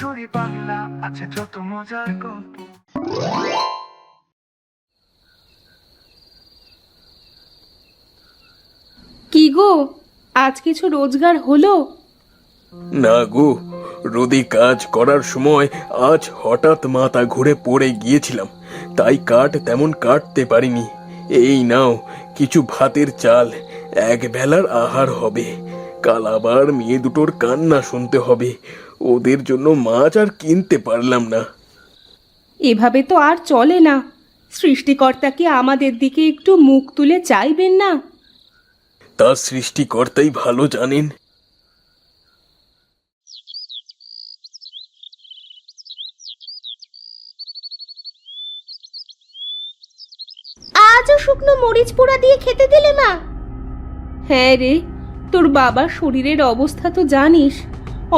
Story Bangla আছে যত মজার গল্প। কি গো, আজ কিছু রোজগার হলো? না গো, রোদে কাজ করার সময় আজ হঠাৎ মাথা ঘুরে পড়ে গিয়েছিলাম, তাই কাঠ তেমন কাটতে পারিনি। এই নাও কিছু ভাতের চাল, এক বেলার আহার হবে। কাল আবার মেয়ে দুটোর কান্না শুনতে হবে, ওদের জন্য মাছ আর কিনতে পারলাম না। এভাবে তো আর চলে না। সৃষ্টিকর্তা কি আমাদের দিকে একটু মুখ তুলে চাইবেন না? তা সৃষ্টিকর্তাই ভালো জানেন। আজও শুকনো মরিচ পোড়া দিয়ে খেতে দিলে মা? হ্যাঁ রে, তোর বাবার শরীরের অবস্থা তো জানিস।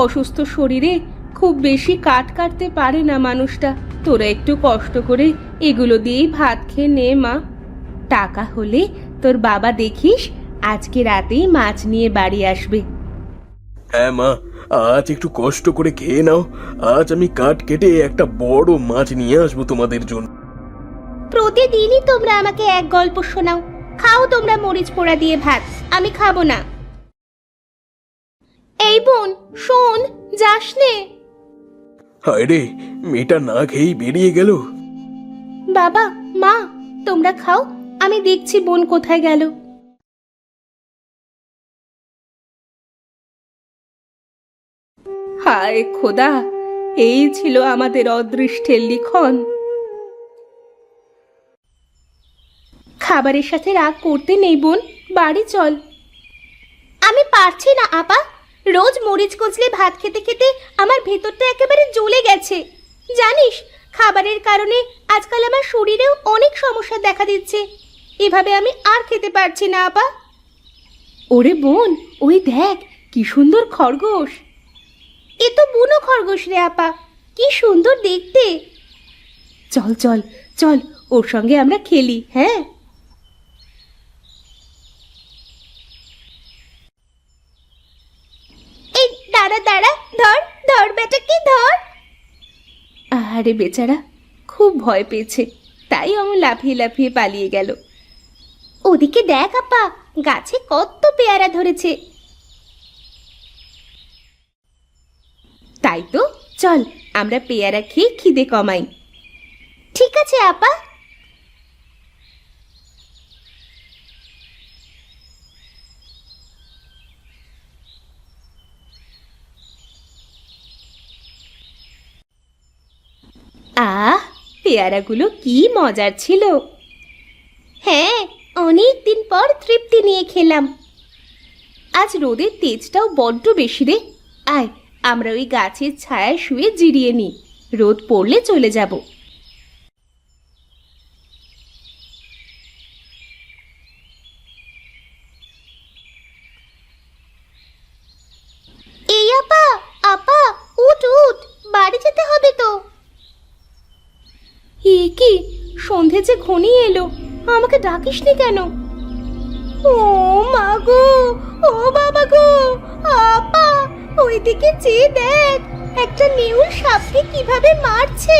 অসুস্থ শরীরে খুব বেশি কাট কাটতে পারে না মানুষটা। তোরা একটু কষ্ট করে এগুলো দিয়েই ভাত খেয়ে নে মা। টাকা হলে তোর বাবা দেখিস আজকে রাতেই মাছ নিয়ে বাড়ি আসবে। হ্যাঁ মা, আজ একটু কষ্ট করে খেয়ে নাও। আজ আমি কাঠ কেটে একটা বড় মাছ নিয়ে আসবো তোমাদের জন্য। প্রতিদিনই তোমরা আমাকে এক গল্প শোনাও। খাও তোমরা মরিচ পোড়া দিয়ে ভাত, আমি খাবো না। এই বোন শোন, যাস নে। হায় রে, মেয়েটা না খেয়েই বেরিয়ে গেল। বাবা মা, তোমরা খাও, আমি দেখছি বোন কোথায় গেল। হায় খোদা, এই ছিল আমাদের অদৃষ্টের লিখন। খাবারের সাথে রাগ করতে নেই বোন, বাড়ি চল। আমি পারছি না আপা, রোজ মরিচ কচলে ভাত খেতে খেতে আমার ভেতরটা একেবারে জ্বলে গেছে। জানিস, খাবারের কারণে আজকাল আমার শরীরেও অনেক সমস্যা দেখা দিচ্ছে। এভাবে আমি আর খেতে পারছি না আপা। ওরে বোন, ওই দেখ কি সুন্দর খরগোশ। এ তো বুনো খরগোশ রে আপা, কি সুন্দর দেখতে। চল চল চল, ওর সঙ্গে আমরা খেলি। হ্যাঁ, এই দাঁড়া দাঁড়া, ধর ধর বেটাকে ধর। আরে বেচারা খুব ভয় পেয়েছে, তাই অমন লাফিয়ে লাফিয়ে পালিয়ে গেল। ওদিকে দেখ আপা, গাছে কত পেয়ারা ধরেছে। তাই তো, চল আমরা পেয়ারা খেয়ে খিদে কমাই। ঠিক আছে আপা। আহ, পেয়ারাগুলো কি মজার ছিল। হ্যাঁ, অনেক দিন পর তৃপ্তি নিয়ে খেলাম। আজ রোদের তেজটাও বড্ড বেশি রে। আয়, আমরা ওই গাছের ছায়ায় শুয়ে জিরিয়ে নিই, রোদ পড়লে চলে যাব। এই আপা, আপা উঠ উঠ, বাড়ি যেতে হবে তো। এ কি, সন্ধে যে ঘনিয়ে এলো, আমাকে ডাকিসনি কেন? ও মা গো, ও বাবা গো, আপা ওইদিকে চেয়ে দেখ, একটা নেউল সাপকে কিভাবে মারছে।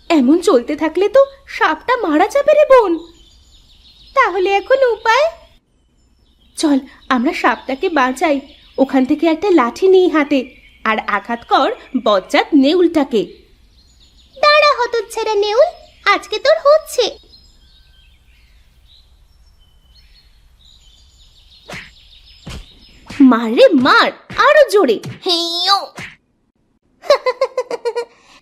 এমন চলতে থাকলে তো সাপটা মারা যাবে রে বোন। তাহলে এখন উপায়? চল আমরা সাপটাকে বাঁচাই। ওখান থেকে একটা লাঠি নিই হাতে, আর আঘাত কর বজ্জাত নেউলটাকে। দাঁড়া হতচ্ছাড়া নেউল, আজকে তোর হচ্ছে। মার রে মার, আরো জোরে। হেইয়ো।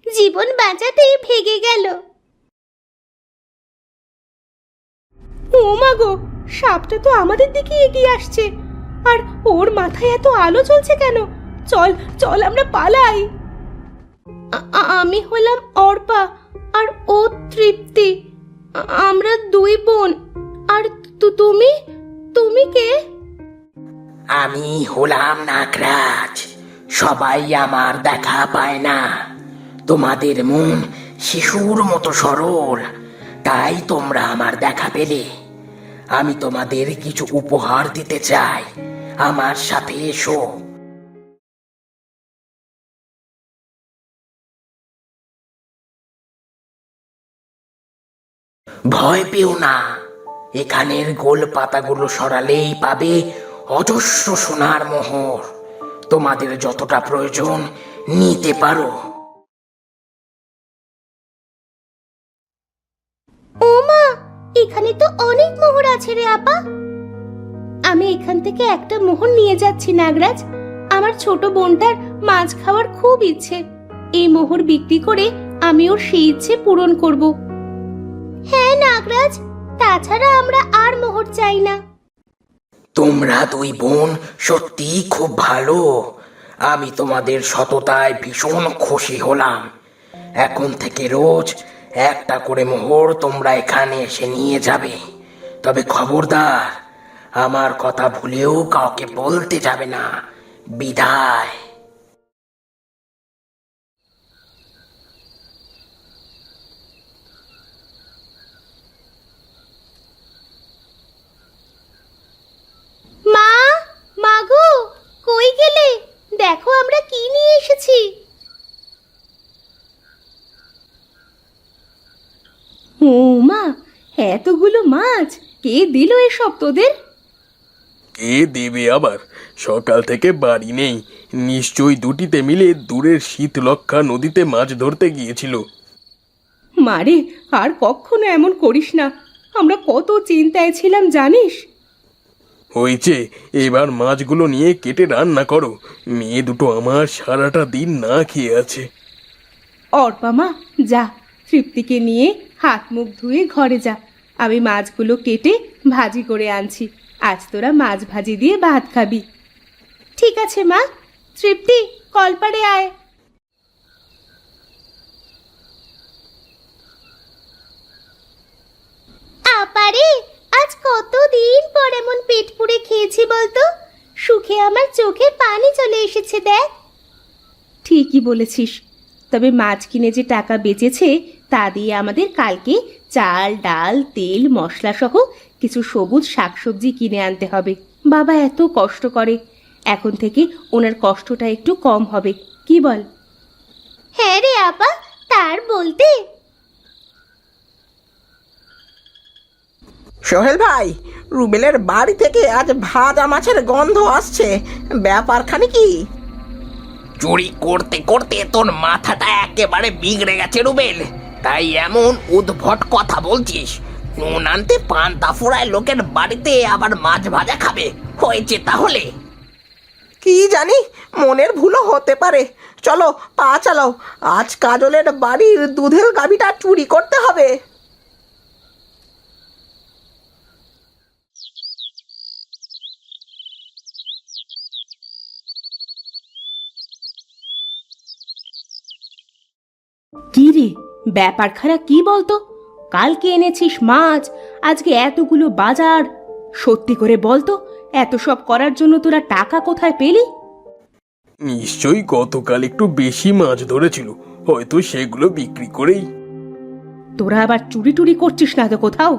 জীবন বাঁচাতে ভেগে গেল। ও মা গো, সাপটা তো আমাদের দিকে এগিয়ে আসছে, আর ওর মাথায় এত আলো জ্বলছে কেন? চল চল আমরা পালাই। আমি হলাম অর্পা, আর ও তৃপ্তি। আমরা দুই বোন। আর তুমি তুমি কে? আমি হলাম নাগরাজ। সবাই আমার দেখা পায় না। তোমাদের মন শিশুর মতো সরল, তাই তোমরা আমার দেখা পেলে। আমি তোমাদের কিছু উপহার দিতে চাই, আমার সাথে এসো। ভয় পেও না, এখানের গোল পাতাগুলো সরালেই পাবে অজস্র সোনার মোহর। তোমাদের যতটা প্রয়োজন নিতে পারো। ও মা, এখানে তো অনেক মোহর আছে রে আপা। আমি এখান থেকে একটা মোহর নিয়ে যাচ্ছি নাগরাজ। আমার ছোট বোনটার মাছ খাওয়ার খুব ইচ্ছে। এই মোহর বিক্রি করে আমি ওর সেই ইচ্ছে পূরণ করব। হ্যাঁ নাগরাজ, তাছাড়া আমরা আর মোহর চাই না। তোমরা দুই বোন সত্যি খুব ভালো। আমি তোমাদের সততায় ভীষণ খুশি হলাম। এখন থেকে রোজ একটা করে মোহর তোমরা এখানে এসে নিয়ে যাবে। তবে খবরদার, আমার কথা ভুলেও কাউকে বলতে যাবে না। বিদায়। মা, মাগো, কই গেলে? দেখো আমরা কি নিয়ে এসেছি। ও মা, এতগুলো মাছ কে দিল এসব তোদের? কে দেবে আবার? সকাল থেকে বাড়ি নেই, নিশ্চয়ই দুটিতে মিলে দূরের শীতলক্ষা নদীতে মাছ ধরতে গিয়েছিল। মারে, আর কখনো এমন করিস না। আমরা কত চিন্তায় ছিলাম জানিস। হয়েছে, এবার মাছগুলো নিয়ে কেটে রান্না করো। মেয়ে দুটো আমার সারাটা দিন না খেয়ে আছে। অর্পা মা, যা, তৃপ্তিকে নিয়ে হাত মুখ ধুয়ে ঘরে যা। আমি মাছগুলো কেটে ভাজি করে আনছি। আজ তোরা মাছ ভাজি দিয়ে ভাত খাবি। ঠিক আছে মা। তৃপ্তি, কলপাড়ে আয়। আপারে, আজ কতদিন পর এমন পেট পুড়ে খেয়েছি বলতো। সুখে আমার চোখে পানি চলে এসেছে দেখ। ঠিকই বলেছিস। তবে মাছ কিনে যে টাকা বেঁচেছে তা দিয়ে আমাদের কালকে চাল, ডাল, তেল, মশলা সহ কিছু সবুজ শাকসবজি কিনে আনতে হবে। বাবা এত কষ্ট করে, এখন থেকে ওনার কষ্টটা একটু কম হবে, কি বল? হ্যাঁ রে আপা, তার বলতে। সোহেল ভাই, রুবেলের বাড়ি থেকে আজ ভাজা মাছের গন্ধ আসছে। ব্যাপারখানে কি? চুরি করতে করতে তোর মাথাটা একেবারে বিগড়ে গেছে রুবেল, তাই এমন উদ্ভট কথা বলছিস। নুন আনতে পান্তা ফুরায় লোকের বাড়িতে আবার মাছ ভাজা খাবে, হয়েছে তাহলে? কি জানি, মনের ভুলও হতে পারে। চলো, পা চালাও। আজ কাজলের বাড়ির দুধের গাভীটা চুরি করতে হবে। কি রে, ব্যাপার খারাপ কি বলতো? কালকে এনেছিস মাছ, আজকে এতগুলো বাজার। সত্যি করে বলতো, এত সব করার জন্য তোরা টাকা কোথায় পেলি? নিশ্চয়ই গতকাল একটু বেশি মাছ ধরেছিল, হয়তো সেগুলো বিক্রি করেই। তোরা আবার চুরি টুরি করছিস না তো কোথাও?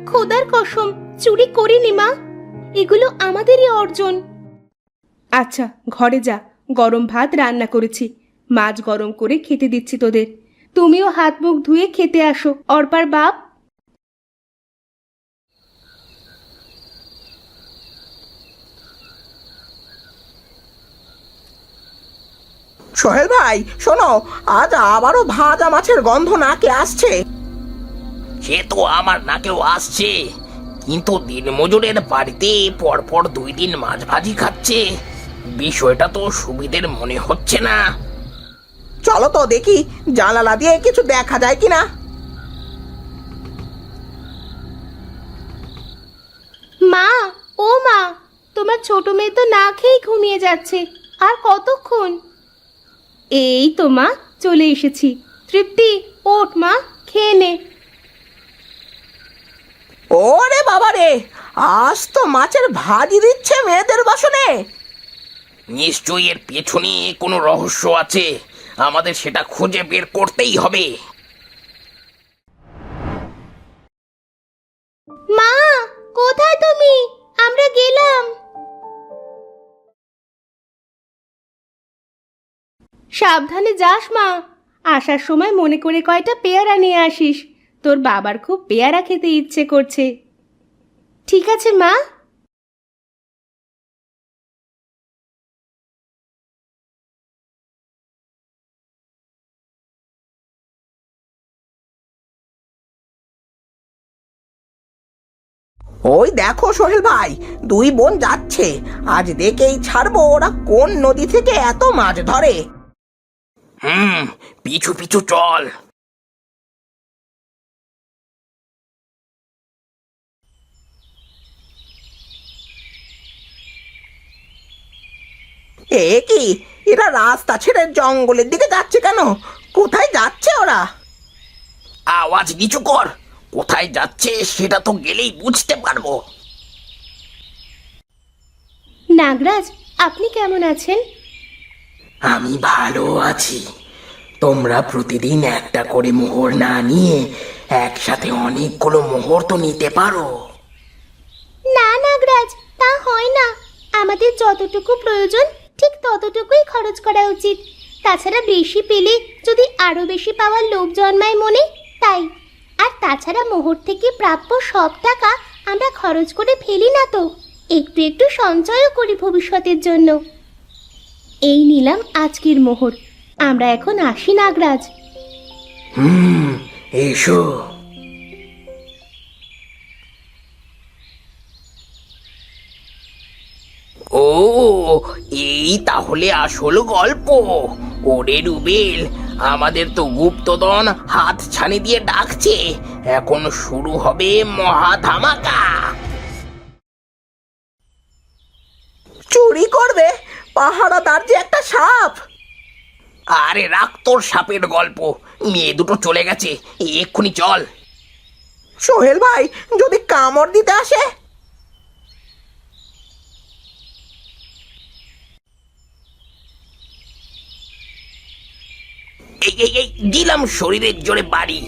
খোদার কসম, চুরি করিনি মা, এগুলো আমাদেরই অর্জন। আচ্ছা, ঘরে যা, গরম ভাত রান্না করেছি, মাছ গরম করে খেতে দিচ্ছি তোদের। তুমিও হাত মুখ ধুয়ে খেতে আসো, অর্পার বাপ। সোহেল ভাই শোনো, আজ আবারও ভাজা মাছের গন্ধ নাকে আসছে। সে তো আমার নাকেও আসছে, কিন্তু দিনমজুরের বাড়িতে পরপর 2 দিন মাছ ভাজি খাচ্ছে, বিষয়টা তো সুবিধের মনে হচ্ছে না। চলো তো দেখি, জানালা দিয়ে কিছু দেখা যায় কিনা। মা, ও মা, তোমার ছোট মেয়ে তো না খেয়ে ঘুমিয়ে যাচ্ছে। আর কতক্ষণ? এই তো মা, চলে এসেছি। তৃপ্তি, ওঠ মা, খেয়ে নে। ওরে বাবা রে, আজ তো মাছের ভাজি দিচ্ছে মেয়েদের বাসনে। নিশ্চয়ই এর পেছনে কোনো রহস্য আছে, আমাদের সেটা খুঁজে বের করতেই হবে। মা, কোথায় তুমি? আমরা গেলাম। সাবধানে যাস মা, আসার সময় মনে করে কয়টা পেয়ারা নিয়ে আসিস। তোর বাবার খুব পেয়ারা খেতে ইচ্ছে করছে। ঠিক আছে মা। ওই দেখো সোহেল ভাই, দুই বোন যাচ্ছে। আজ দেখেই ছাড়বো ওরা কোন নদী থেকে এত মাছ ধরে। পিছু পিছু চল। এ কি, এরা রাস্তা ছেড়ে জঙ্গলের দিকে যাচ্ছে কেন? কোথায় যাচ্ছে ওরা? আওয়াজ নিচু কর, কোথায় যাচ্ছে সেটা তো গেলেই বুঝতে পারবো। নাগরাজ, আপনি কেমন আছেন? আমি ভালো আছি। তোমরা প্রতিদিন একটা করে মোহর না নিয়ে একসাথে অনেকগুলো মোহর তো নিতে পারো। না নাগরাজ, তা হয় না। আমাদের যতটুকু প্রয়োজন ঠিক ততটুকুই খরচ করা উচিত। তাছাড়া বেশি পেলে যদি আরো বেশি পাওয়ার লোভ জন্মায় মনে, তাই। আর তাছাড়া মোহর থেকে প্রাপ্য সব টাকা আমরা খরচ করে ফেলি না তো, একটু একটু সঞ্চয়ও করি ভবিষ্যতের জন্য। এই নিলাম আজকের মোহর। আমরা এখন আসি নাগরাজ। এসো। ও, এই তাহলে আসল গল্প। ওরে রুবেল, আমাদের তো গুপ্তধন হাত ছানি দিয়ে ডাকছে। এখন শুরু হবে মহা ধামাকা। চুরি করবে? পাহারাদার যে একটা সাপ। আরে রাখ তোর সাপের গল্প, মেয়ে দুটো চলে গেছে, এক্ষুনি চল। সোহেল ভাই, যদি কামড় দিতে আসে? এই এই এই দিলাম শরীরের জোরে বাড়ি।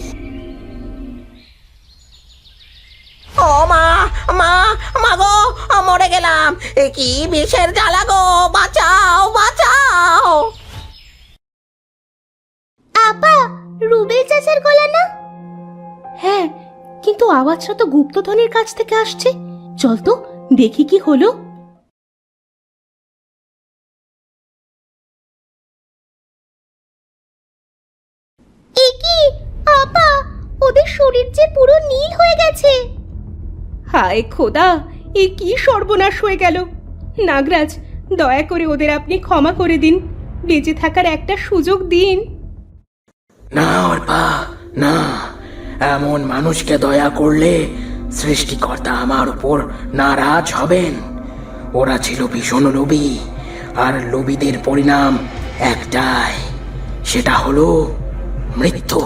ও মা, মা, মা গো, মরে গেলাম। এ কি বিষের জ্বালা গো, বাঁচাও, বাঁচাও। আপা, রুবেল চাচার গলা না? হ্যাঁ, কিন্তু আওয়াজটা তো গুপ্তধনের কাছ থেকে আসছে। চল তো দেখি কি হলো। একি আপা, ওদের শরীর যে পুরো নীল হয়ে গেছে। হায় খোদা, এ কি সর্বনাশ হয়ে গেল। নাগরাজ, দয়া করে ওদের আপনি ক্ষমা করে দিন, বেঁচে থাকার একটা সুযোগ দিন। না অর্পা, না, এমন মানুষকে দয়া করলে সৃষ্টিকর্তা আমার উপর নারাজ হবেন। ওরা ছিল ভীষণ লোভী, আর লোভীদের পরিণাম একটাই, সেটা হলো মৃত্যু।